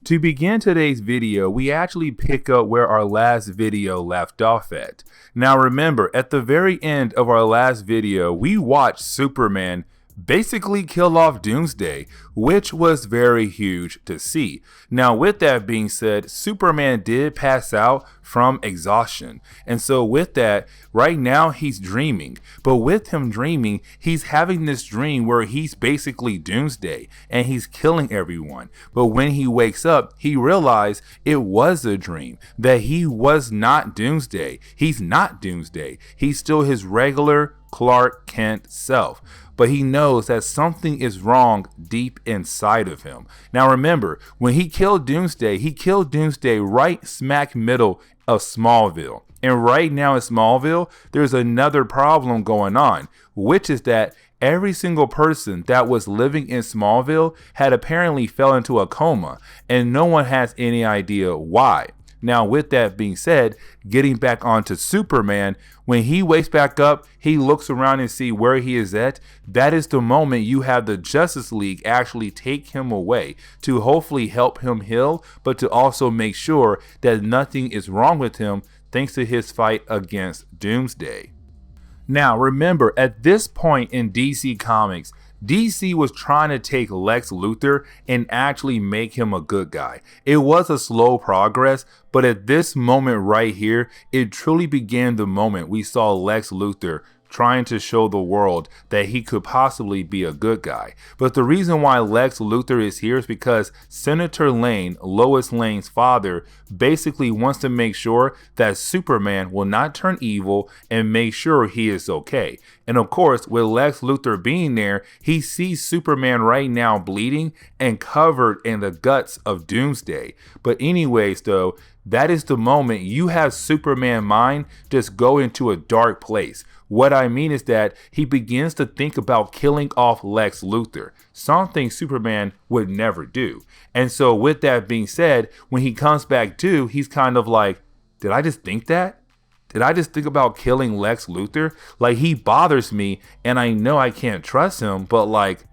To begin today's video, we actually pick up where our last video left off at. Now remember, at the very end of our last video, we watched Superman basically kill off Doomsday, which was very huge to see. Now with that being said, Superman did pass out from exhaustion, and so with that, right now he's dreaming, but with him dreaming, he's having this dream where he's basically Doomsday and he's killing everyone. But when he wakes up, he realized it was a dream, that he was not Doomsday. He's not Doomsday. He's still his regular Clark Kent self, but he knows that something is wrong deep inside of him. Now remember, when he killed Doomsday right smack middle of Smallville. And right now in Smallville, there's another problem going on, which is that every single person that was living in Smallville had apparently fell into a coma, and no one has any idea why. Now, with that being said, getting back onto Superman, when he wakes back up, he looks around and see where he is at. That is the moment you have the Justice League actually take him away to hopefully help him heal, but to also make sure that nothing is wrong with him thanks to his fight against Doomsday. Now, remember, at this point in DC Comics, DC was trying to take Lex Luthor and actually make him a good guy. It was a slow progress, but at this moment right here, it truly began the moment we saw Lex Luthor trying to show the world that he could possibly be a good guy. But the reason why Lex Luthor is here is because Senator Lane, Lois Lane's father, basically wants to make sure that Superman will not turn evil and make sure he is okay. And of course, with Lex Luthor being there, he sees Superman right now bleeding and covered in the guts of Doomsday. But anyways though, that is the moment you have Superman mind just go into a dark place. What I mean is that he begins to think about killing off Lex Luthor, something Superman would never do. And so with that being said, when he comes back to, he's kind of like, did I just think that? Did I just think about killing Lex Luthor? Like, he bothers me and I know I can't trust him, but like,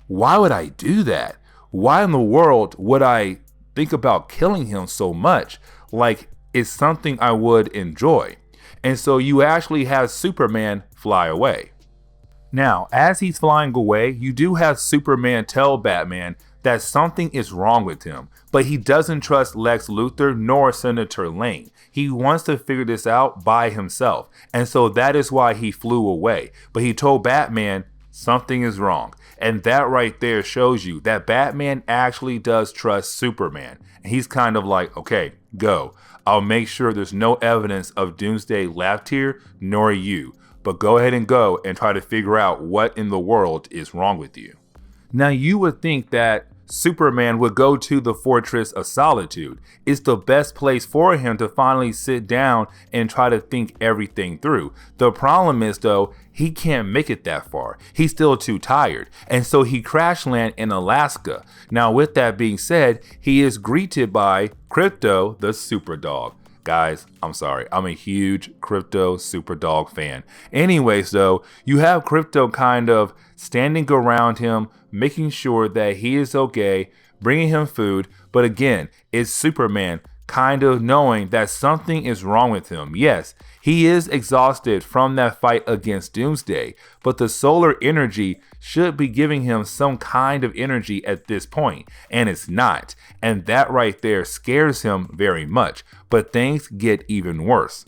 why would I do that? Why in the world would I think about killing him so much? Like, it's something I would enjoy. And so you actually have Superman fly away. Now, as he's flying away, you do have Superman tell Batman that something is wrong with him, but he doesn't trust Lex Luthor nor Senator Lane. He wants to figure this out by himself, and so that is why he flew away. But he told Batman something is wrong, and that right there shows you that Batman actually does trust Superman. And he's kind of like, okay, go. I'll make sure there's no evidence of Doomsday left here, nor you. But go ahead and go and try to figure out what in the world is wrong with you. Now you would think that Superman would go to the Fortress of Solitude. It's the best place for him to finally sit down and try to think everything through. The problem is though, he can't make it that far. He's still too tired. And so he crash land in Alaska. Now with that being said, he is greeted by Crypto the Superdog. Guys, I'm sorry, I'm a huge Crypto Superdog fan. Anyways though, you have Crypto kind of standing around him, making sure that he is okay, bringing him food. But again, it's Superman kind of knowing that something is wrong with him. Yes, he is exhausted from that fight against Doomsday, but the solar energy should be giving him some kind of energy at this point, and it's not. And that right there scares him very much, but things get even worse.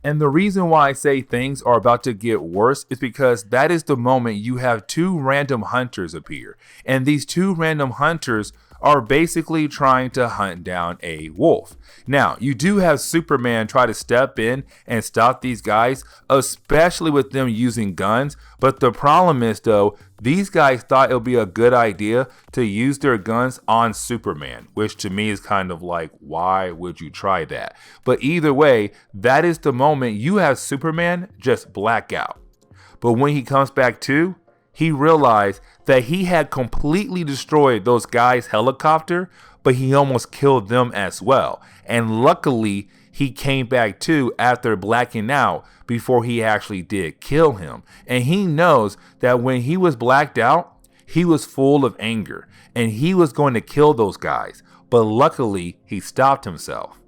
And the reason why I say things are about to get worse is because that is the moment you have two random hunters appear. And these two random hunters are basically trying to hunt down a wolf. Now, you do have Superman try to step in and stop these guys, especially with them using guns. But the problem is though, these guys thought it would be a good idea to use their guns on Superman, which to me is kind of like, why would you try that? But either way, that is the moment you have Superman just black out. But when he comes back to, he realized that he had completely destroyed those guys' helicopter, but he almost killed them as well. And luckily, he came back to after blacking out before he actually did kill him. And he knows that when he was blacked out, he was full of anger and he was going to kill those guys. but luckily he stopped himself.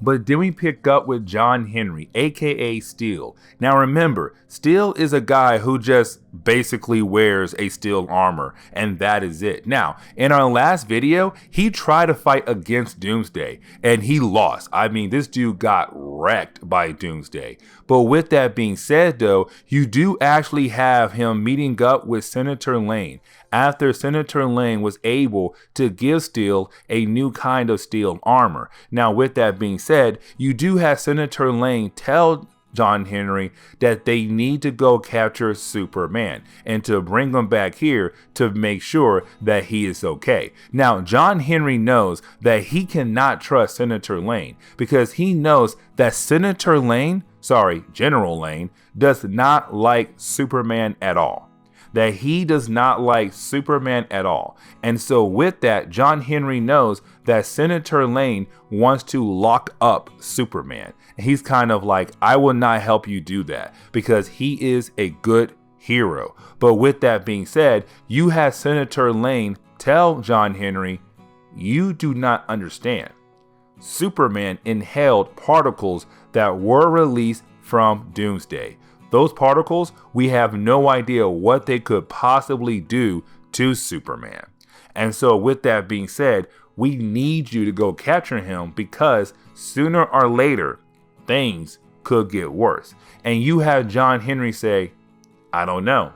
But then we pick up with John Henry, aka Steel. Now remember, Steel is a guy who just basically wears a steel armor, and that is it. Now, in our last video, he tried to fight against Doomsday, and he lost. I mean, this dude got wrecked by Doomsday. But with that being said though, you do actually have him meeting up with Senator Lane after Senator Lane was able to give Steel a new kind of steel armor. Now with that being said, you do have Senator Lane tell John Henry that they need to go capture Superman and to bring him back here to make sure that he is okay. Now, John Henry knows that he cannot trust Senator Lane because he knows that General Lane does not like Superman at all. That he does not like Superman at all. And so with that, John Henry knows that Senator Lane wants to lock up Superman. And he's kind of like, I will not help you do that because he is a good hero. But with that being said, you have Senator Lane tell John Henry, you do not understand. Superman inhaled particles that were released from Doomsday. Those particles, we have no idea what they could possibly do to Superman. And so with that being said, we need you to go capture him because sooner or later, things could get worse. And you have John Henry say, I don't know,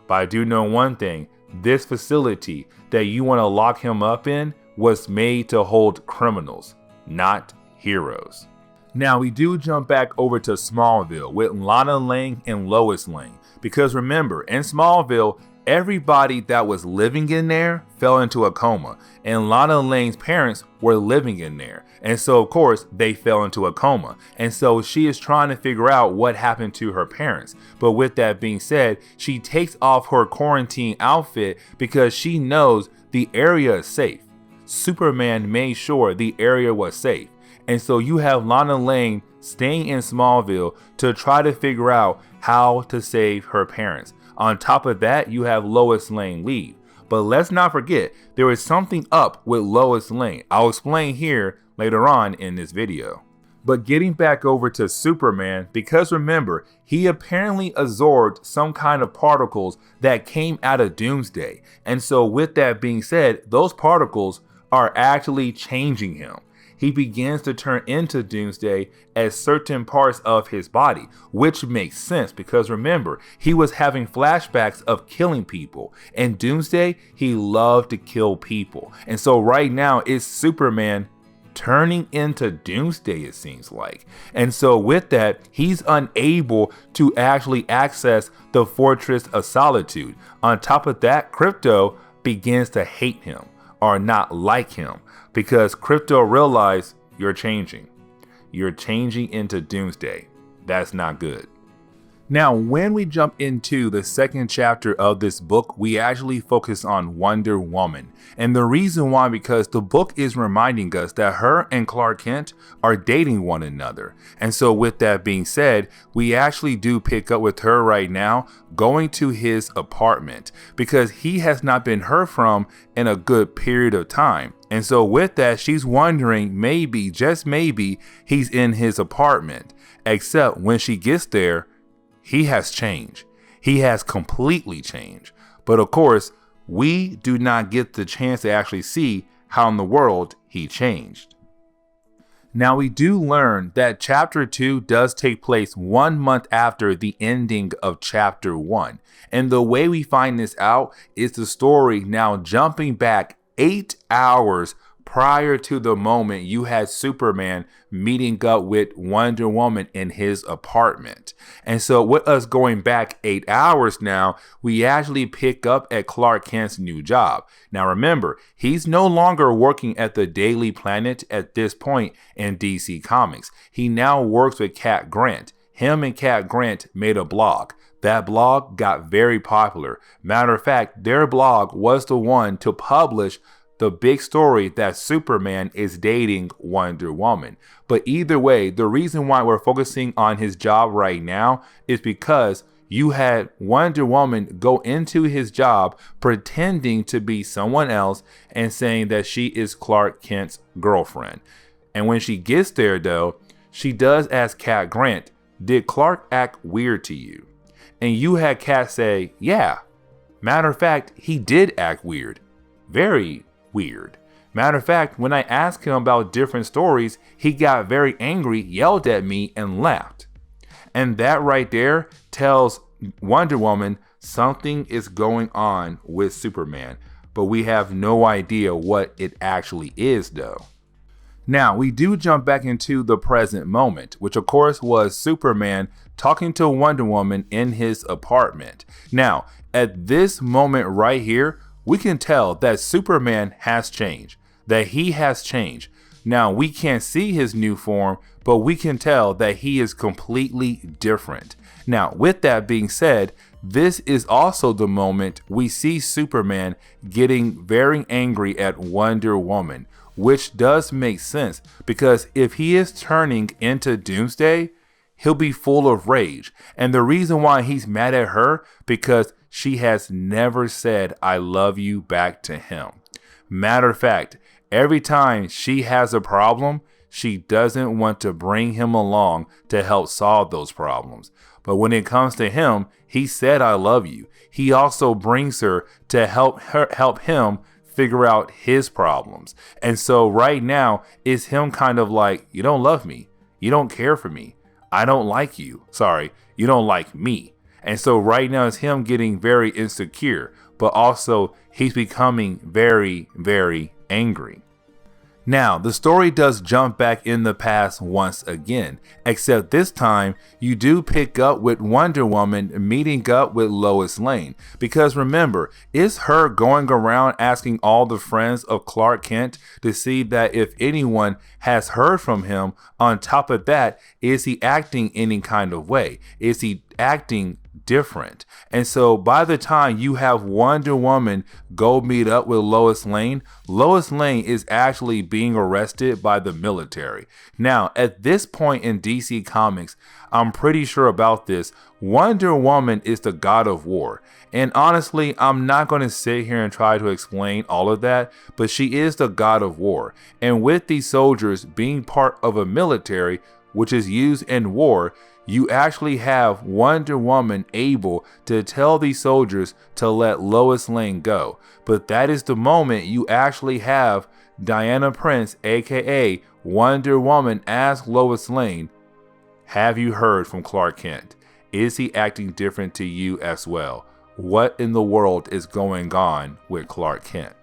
but I do know one thing. This facility that you want to lock him up in was made to hold criminals, not heroes. Now we do jump back over to Smallville with Lana Lang and Lois Lane, because remember, in Smallville, everybody that was living in there fell into a coma, and Lana Lang's parents were living in there, and so of course they fell into a coma, and so she is trying to figure out what happened to her parents. But with that being said, she takes off her quarantine outfit because she knows the area is safe. Superman made sure the area was safe. And so you have Lana Lang staying in Smallville to try to figure out how to save her parents. On top of that, you have Lois Lane leave. But let's not forget, there is something up with Lois Lane. I'll explain here later on in this video. But getting back over to Superman, because remember, he apparently absorbed some kind of particles that came out of Doomsday. And so with that being said, those particles are actually changing him. He begins to turn into Doomsday as certain parts of his body, which makes sense because remember, he was having flashbacks of killing people. And Doomsday, he loved to kill people. And so right now it's Superman turning into Doomsday, it seems like. And so with that, he's unable to actually access the Fortress of Solitude. On top of that, Crypto begins to hate him or not like him. Because Crypto realized you're changing. You're changing into Doomsday. That's not good. Now, when we jump into the second chapter of this book, we actually focus on Wonder Woman. And the reason why, because the book is reminding us that her and Clark Kent are dating one another. And so with that being said, we actually do pick up with her right now going to his apartment because he has not been heard from in a good period of time. And so with that, she's wondering maybe, just maybe, he's in his apartment. Except when she gets there, he has changed. He has completely changed. But of course, we do not get the chance to actually see how in the world he changed. Now we do learn that chapter 2 does take place 1 month after the ending of chapter 1. And the way we find this out is the story now jumping back 8 hours prior to the moment you had Superman meeting up with Wonder Woman in his apartment. And so with us going back 8 hours now, we actually pick up at Clark Kent's new job. Now remember, he's no longer working at the Daily Planet at this point in DC Comics. He now works with Cat Grant. Him and Cat Grant made a blog. That blog got very popular. Matter of fact, their blog was the one to publish the big story that Superman is dating Wonder Woman. But either way, the reason why we're focusing on his job right now is because you had Wonder Woman go into his job pretending to be someone else and saying that she is Clark Kent's girlfriend. And when she gets there, though, she does ask Cat Grant, did Clark act weird to you? And you had Cat say, yeah. Matter of fact, he did act weird. Very weird. Matter of fact, when I asked him about different stories, he got very angry, yelled at me, and left. And that right there tells Wonder Woman something is going on with Superman, but we have no idea what it actually is, though. Now, we do jump back into the present moment, which of course was Superman talking to Wonder Woman in his apartment. Now, at this moment right here, we can tell that Superman has changed, that he has changed. Now, we can't see his new form, but we can tell that he is completely different. Now, with that being said, this is also the moment we see Superman getting very angry at Wonder Woman, which does make sense because if he is turning into Doomsday, he'll be full of rage. And the reason why he's mad at her, because she has never said, I love you back to him. Matter of fact, every time she has a problem, she doesn't want to bring him along to help solve those problems. But when it comes to him, he said, I love you. He also brings her to help him figure out his problems. And so right now it's him kind of like, you don't love me. You don't care for me. I don't like you. Sorry, you don't like me. And so right now it's him getting very insecure, but also he's becoming very, very angry. Now, the story does jump back in the past once again, except this time you do pick up with Wonder Woman meeting up with Lois Lane. Because remember, it's her going around asking all the friends of Clark Kent to see that if anyone has heard from him. On top of that, is he acting any kind of way? Is he acting different? And so by the time you have Wonder Woman go meet up with Lois Lane is actually being arrested by the military. Now, at this point in DC Comics, I'm pretty sure about this, Wonder Woman is the god of war. And honestly, I'm not going to sit here and try to explain all of that, but she is the god of war. And with these soldiers being part of a military, which is used in war, you actually have Wonder Woman able to tell these soldiers to let Lois Lane go. But that is the moment you actually have Diana Prince, aka Wonder Woman, ask Lois Lane, have you heard from Clark Kent? Is he acting different to you as well? What in the world is going on with Clark Kent?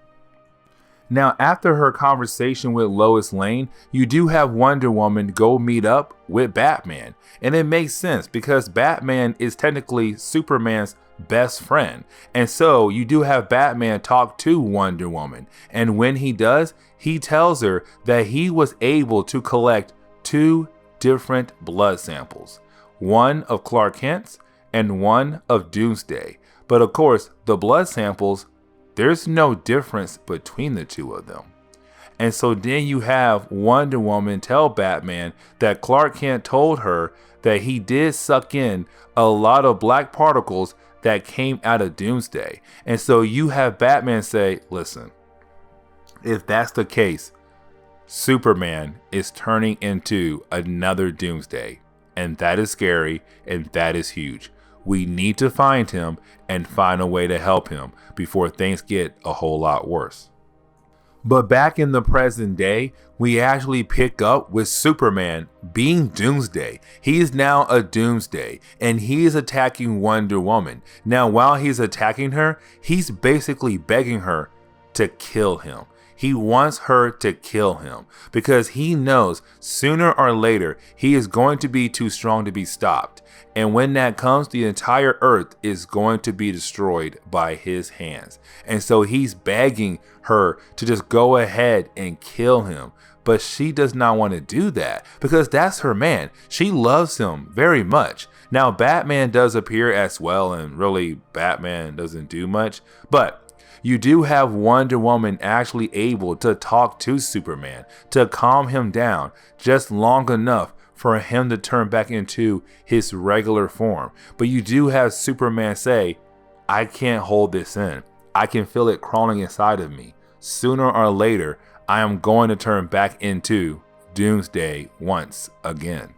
Now, after her conversation with Lois Lane, you do have Wonder Woman go meet up with Batman. And it makes sense because Batman is technically Superman's best friend. And so you do have Batman talk to Wonder Woman. And when he does, he tells her that he was able to collect 2 different blood samples. One of Clark Kent's and one of Doomsday. But of course, the blood samples, there's no difference between the 2 of them. And so then you have Wonder Woman tell Batman that Clark Kent told her that he did suck in a lot of black particles that came out of Doomsday. And so you have Batman say, listen, if that's the case, Superman is turning into another Doomsday. And that is scary and that is huge. We need to find him and find a way to help him before things get a whole lot worse. But back in the present day, we actually pick up with Superman being Doomsday. He is now a Doomsday and he is attacking Wonder Woman. Now, while he's attacking her, he's basically begging her to kill him. He wants her to kill him because he knows sooner or later he is going to be too strong to be stopped. And when that comes, the entire earth is going to be destroyed by his hands. And so he's begging her to just go ahead and kill him. But she does not want to do that because that's her man. She loves him very much. Now, Batman does appear as well, and really Batman doesn't do much. But you do have Wonder Woman actually able to talk to Superman to calm him down just long enough for him to turn back into his regular form. But you do have Superman say, I can't hold this in. I can feel it crawling inside of me. Sooner or later, I am going to turn back into Doomsday once again.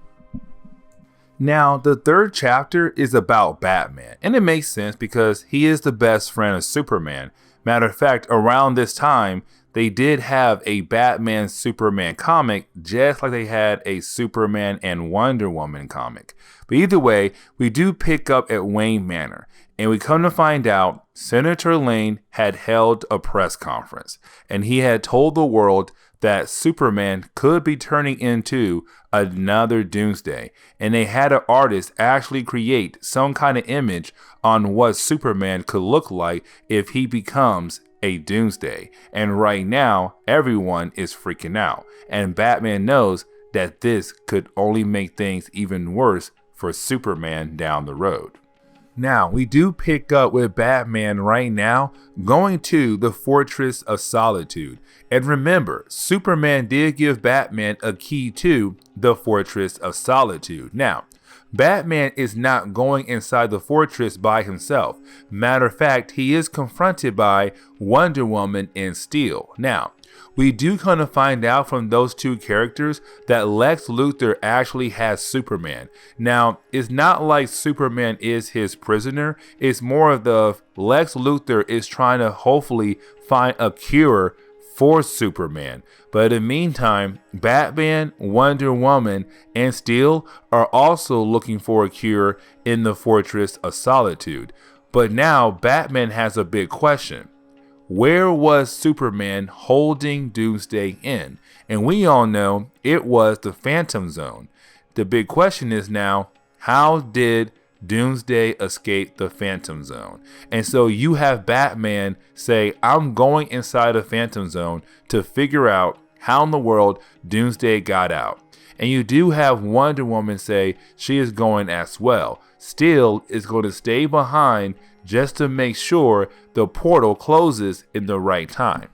Now, the third chapter is about Batman, and it makes sense because he is the best friend of Superman. Matter of fact, around this time, they did have a Batman Superman comic, just like they had a Superman and Wonder Woman comic. But either way, we do pick up at Wayne Manor, and we come to find out Senator Lane had held a press conference, and he had told the world that Superman could be turning into another Doomsday, and they had an artist actually create some kind of image on what Superman could look like if he becomes a Doomsday. And right now, everyone is freaking out, and Batman knows that this could only make things even worse for Superman down the road. Now, we do pick up with Batman right now going to the Fortress of Solitude. And remember, Superman did give Batman a key to the Fortress of Solitude. Now, Batman is not going inside the fortress by himself. Matter of fact, he is confronted by Wonder Woman and Steel. Now, we do kind of find out from those two characters that Lex Luthor actually has Superman. Now, it's not like Superman is his prisoner. It's more of the Lex Luthor is trying to hopefully find a cure for Superman. But in the meantime, Batman, Wonder Woman, and Steel are also looking for a cure in the Fortress of Solitude. But now Batman has a big question. Where was Superman holding Doomsday in? And we all know it was the Phantom Zone. The big question is now, how did Doomsday escape the Phantom Zone? And so you have Batman say, I'm going inside the Phantom Zone to figure out how in the world Doomsday got out. And you do have Wonder Woman say she is going as well. Steel is going to stay behind just to make sure the portal closes in the right time.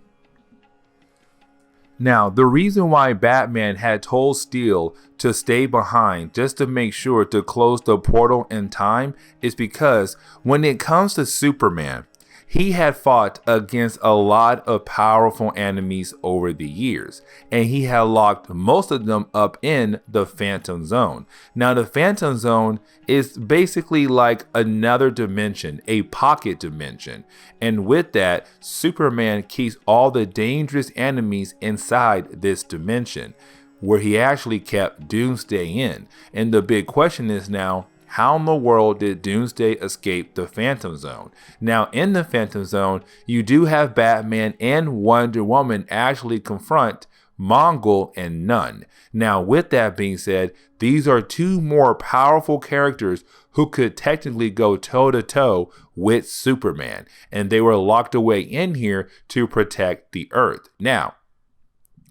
Now, the reason why Batman had told Steel to stay behind just to make sure to close the portal in time is because when it comes to Superman, he had fought against a lot of powerful enemies over the years, and he had locked most of them up in the Phantom Zone. Now, the Phantom Zone is basically like another dimension, a pocket dimension. And with that, Superman keeps all the dangerous enemies inside this dimension, where he actually kept Doomsday in. And the big question is now, how in the world did Doomsday escape the Phantom Zone? Now, in the Phantom Zone, you do have Batman and Wonder Woman actually confront Mongol and Nun. Now, with that being said, these are two more powerful characters who could technically go toe-to-toe with Superman, and they were locked away in here to protect the Earth. Now,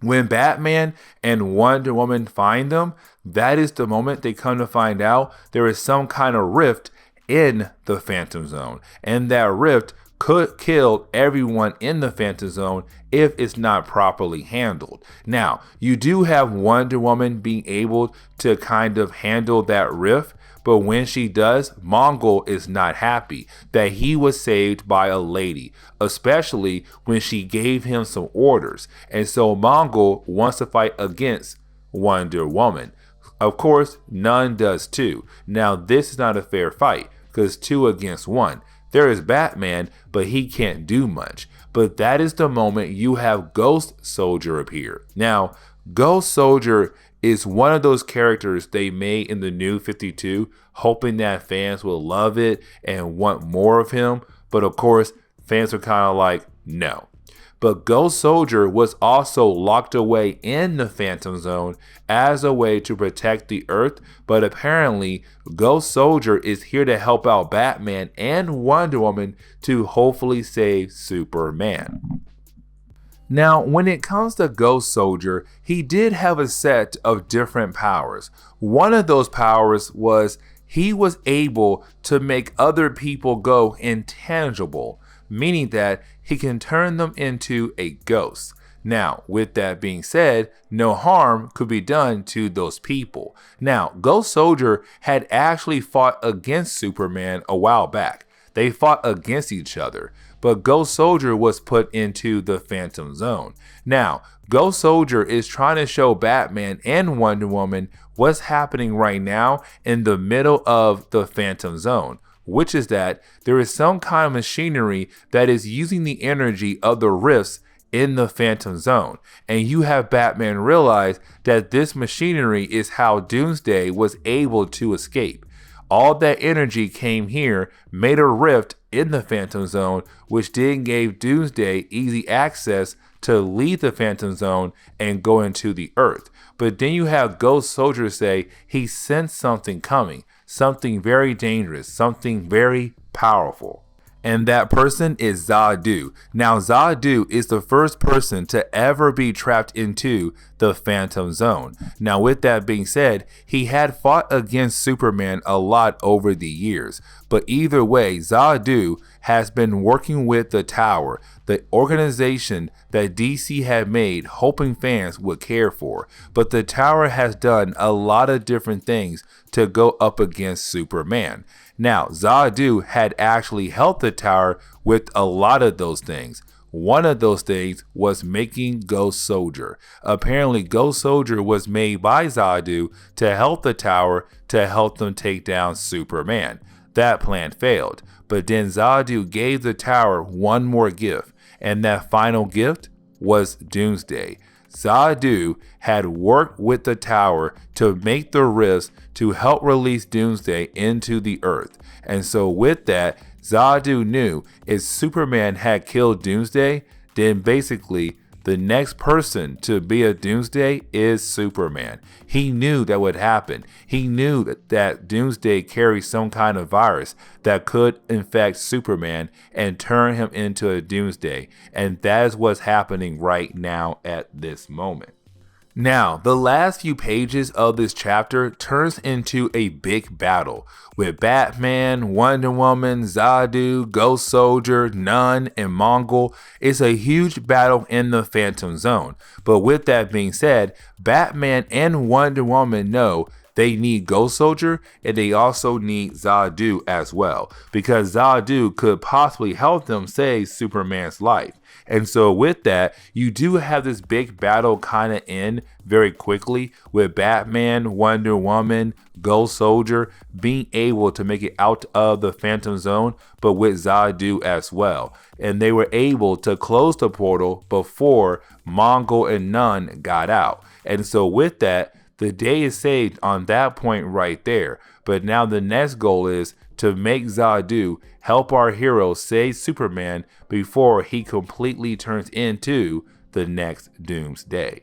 when Batman and Wonder Woman find them, that is the moment they come to find out there is some kind of rift in the Phantom Zone. And that rift could kill everyone in the Phantom Zone if it's not properly handled. Now, you do have Wonder Woman being able to kind of handle that rift, but when she does, Mongol is not happy that he was saved by a lady, especially when she gave him some orders. And so Mongol wants to fight against Wonder Woman. Of course, Nun does too. Now, this is not a fair fight because 2 against 1. There is Batman, but he can't do much. But that is the moment you have Ghost Soldier appear. Now, Ghost Soldier is one of those characters they made in the New 52, hoping that fans will love it and want more of him. But of course, fans are kind of like, no. But Ghost Soldier was also locked away in the Phantom Zone as a way to protect the Earth. But apparently, Ghost Soldier is here to help out Batman and Wonder Woman to hopefully save Superman. Now, when it comes to Ghost Soldier, he did have a set of different powers. One of those powers was he was able to make other people go intangible, meaning that he can turn them into a ghost. Now, with that being said, no harm could be done to those people. Now, Ghost Soldier had actually fought against Superman a while back. They fought against each other, but Ghost Soldier was put into the Phantom Zone. Now, Ghost Soldier is trying to show Batman and Wonder Woman what's happening right now in the middle of the Phantom Zone, which is that there is some kind of machinery that is using the energy of the rifts in the Phantom Zone. And you have Batman realize that this machinery is how Doomsday was able to escape. All that energy came here, made a rift in the Phantom Zone, which then gave Doomsday easy access to leave the Phantom Zone and go into the Earth. But then you have Ghost Soldier say he sensed something coming, something very dangerous, something very powerful. And that person is Zadu. Now, Zadu is the first person to ever be trapped into the Phantom Zone. Now, with that being said, he had fought against Superman a lot over the years. But either way, Zadu has been working with the Tower, the organization that DC had made, hoping fans would care for. But the Tower has done a lot of different things to go up against Superman. Now, Zadu had actually helped the Tower with a lot of those things. One of those things was making Ghost Soldier. Apparently, Ghost Soldier was made by Zadu to help the Tower to help them take down Superman. That plan failed, but then Zadu gave the Tower one more gift, and that final gift was Doomsday. Zadu had worked with the Tower to make the rifts to help release Doomsday into the Earth. And so with that, Zadu knew if Superman had killed Doomsday, then basically the next person to be a Doomsday is Superman. He knew that would happen. He knew that Doomsday carries some kind of virus that could infect Superman and turn him into a Doomsday. And that is what's happening right now at this moment. Now, the last few pages of this chapter turns into a big battle with Batman, Wonder Woman, Zadu, Ghost Soldier, Nun, and Mongol. It's a huge battle in the Phantom Zone. But with that being said, Batman and Wonder Woman know they need Ghost Soldier and they also need Zadu as well, because Zadu could possibly help them save Superman's life. And so with that, you do have this big battle kind of end very quickly with Batman, Wonder Woman, Ghost Soldier being able to make it out of the Phantom Zone, but with Zadu as well. And they were able to close the portal before Mongol and Nun got out. And so with that, the day is saved on that point right there. But now the next goal is to make Zadu help our hero save Superman before he completely turns into the next Doomsday.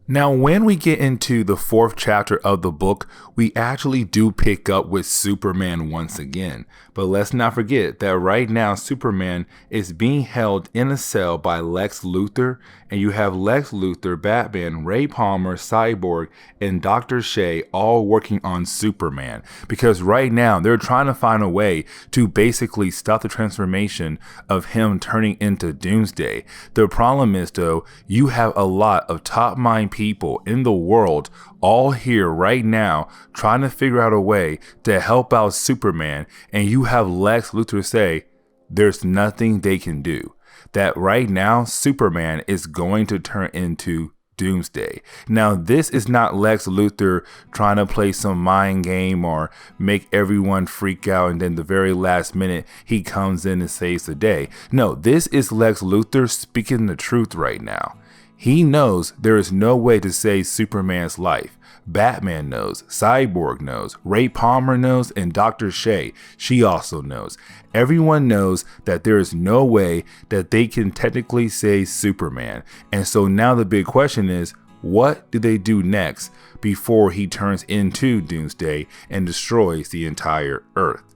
Now, when we get into the 4th chapter of the book, we actually do pick up with Superman once again. But let's not forget that right now Superman is being held in a cell by Lex Luthor, and you have Lex Luthor, Batman, Ray Palmer, Cyborg, and Dr. Shea all working on Superman. Because right now they're trying to find a way to basically stop the transformation of him turning into Doomsday. The problem is though, you have a lot of top mind people in the world all here right now trying to figure out a way to help out Superman, and you have Lex Luthor say there's nothing they can do. That right now Superman is going to turn into Doomsday. Now, this is not Lex Luthor trying to play some mind game or make everyone freak out and then the very last minute he comes in and saves the day. No, this is Lex Luthor speaking the truth right now. He knows there is no way to save Superman's life. Batman knows, Cyborg knows, Ray Palmer knows, and Dr. Shea, she also knows. Everyone knows that there is no way that they can technically save Superman. And so now the big question is, what do they do next before he turns into Doomsday and destroys the entire Earth?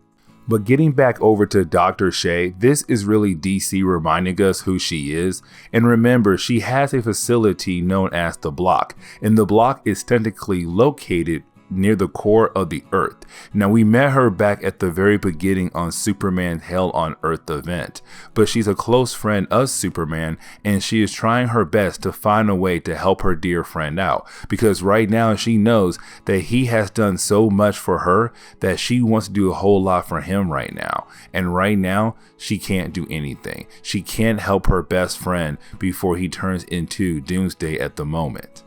But getting back over to Dr. Shea, this is really DC reminding us who she is. And remember, she has a facility known as the Block, and the Block is technically located near the core of the Earth. Now, we met her back at the very beginning on Superman's Hell on Earth event, but she's a close friend of Superman, and she is trying her best to find a way to help her dear friend out, because right now she knows that he has done so much for her that she wants to do a whole lot for him right now. And right now, she can't do anything. She can't help her best friend before he turns into Doomsday at the moment.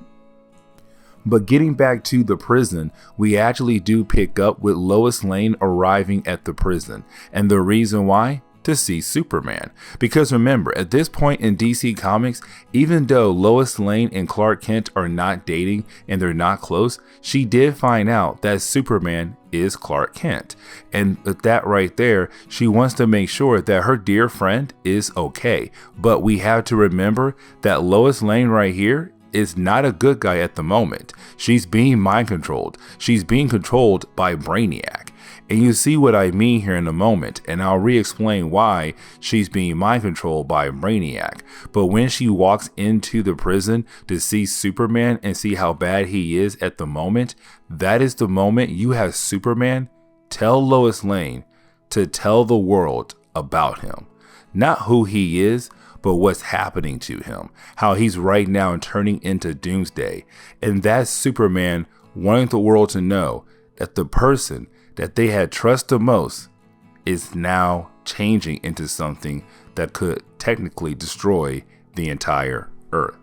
But getting back to the prison, we actually do pick up with Lois Lane arriving at the prison. And the reason why? To see Superman. Because remember, at this point in DC Comics, even though Lois Lane and Clark Kent are not dating and they're not close, she did find out that Superman is Clark Kent. And with that right there, she wants to make sure that her dear friend is okay. But we have to remember that Lois Lane right here is not a good guy at the moment. She's being mind controlled. She's being controlled by Brainiac. And you see what I mean here in a moment, and I'll re-explain why she's being mind controlled by Brainiac. But when she walks into the prison to see Superman and see how bad he is at the moment, that is the moment you have Superman tell Lois Lane to tell the world about him. Not who he is, but what's happening to him, how he's right now turning into Doomsday. And that's Superman wanting the world to know that the person that they had trust the most is now changing into something that could technically destroy the entire Earth.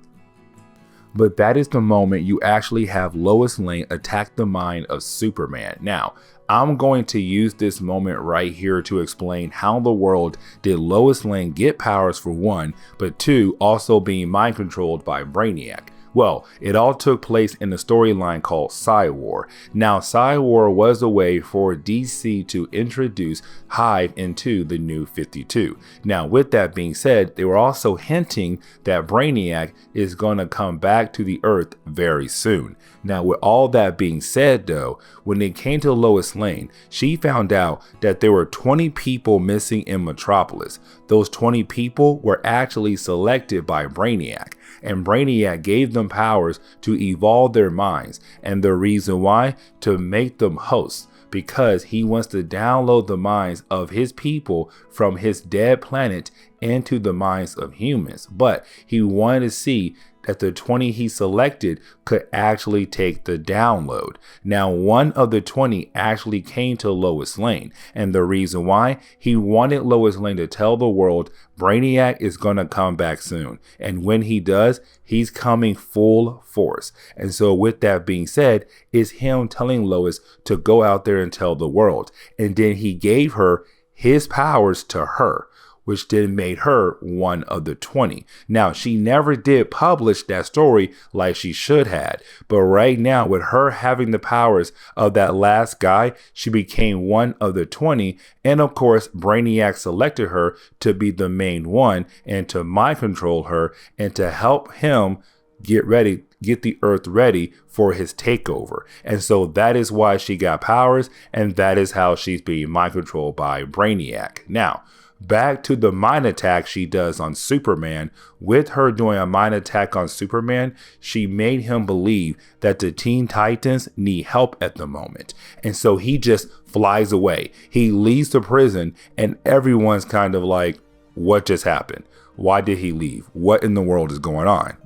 But that is the moment you actually have Lois Lane attack the mind of Superman. Now, I'm going to use this moment right here to explain how in the world did Lois Lane get powers, for one, but two, also being mind controlled by Brainiac. Well, it all took place in the storyline called Psy-War. Now, Psy-War was a way for DC to introduce Hive into the New 52. Now, with that being said, they were also hinting that Brainiac is going to come back to the Earth very soon. Now, with all that being said, though, when it came to Lois Lane, she found out that there were 20 people missing in Metropolis. Those 20 people were actually selected by Brainiac, and Brainiac gave them powers to evolve their minds. And the reason why? To make them hosts, because he wants to download the minds of his people from his dead planet into the minds of humans. But he wanted to see that the 20 he selected could actually take the download. Now, one of the 20 actually came to Lois Lane, and the reason why? He wanted Lois Lane to tell the world Brainiac is going to come back soon, and when he does, he's coming full force. And so with that being said, it's him telling Lois to go out there and tell the world, and then he gave her his powers to her, which then made her one of the 20. Now, she never did publish that story like she should have, but right now, with her having the powers of that last guy, she became one of the 20, and of course, Brainiac selected her to be the main one, and to mind control her, and to help him get the Earth ready for his takeover. And so that is why she got powers, and that is how she's being mind controlled by Brainiac. Now, back to the mind attack she does on Superman. With her doing a mind attack on Superman, she made him believe that the Teen Titans need help at the moment. And so he just flies away. He leaves the prison, and everyone's kind of like, what just happened? Why did he leave? What in the world is going on?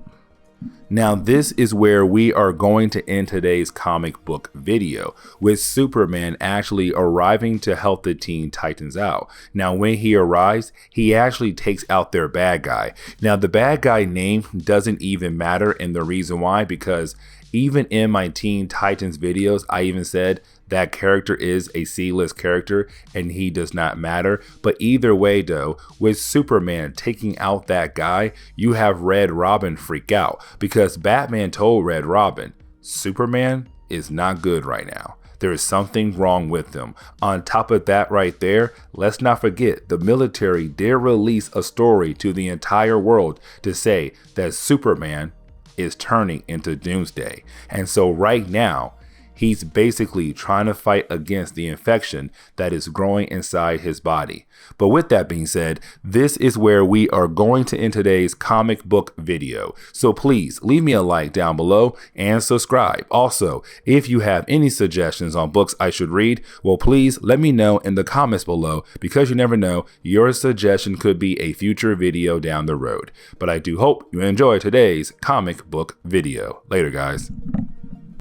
Now, this is where we are going to end today's comic book video, with Superman actually arriving to help the Teen Titans out. Now, when he arrives, he actually takes out their bad guy. Now, the bad guy name doesn't even matter, and the reason why, because even in my Teen Titans videos, I even said that character is a C-list character and he does not matter. But either way, though, with Superman taking out that guy, you have Red Robin freak out, because Batman told Red Robin, Superman is not good right now. There is something wrong with him. On top of that right there, let's not forget the military did release a story to the entire world to say that Superman is turning into Doomsday. And so right now, He's basically trying to fight against the infection that is growing inside his body. But with that being said, this is where we are going to end today's comic book video. So please leave me a like down below and subscribe. Also, if you have any suggestions on books I should read, well, please let me know in the comments below, because you never know, your suggestion could be a future video down the road. But I do hope you enjoy today's comic book video. Later, guys.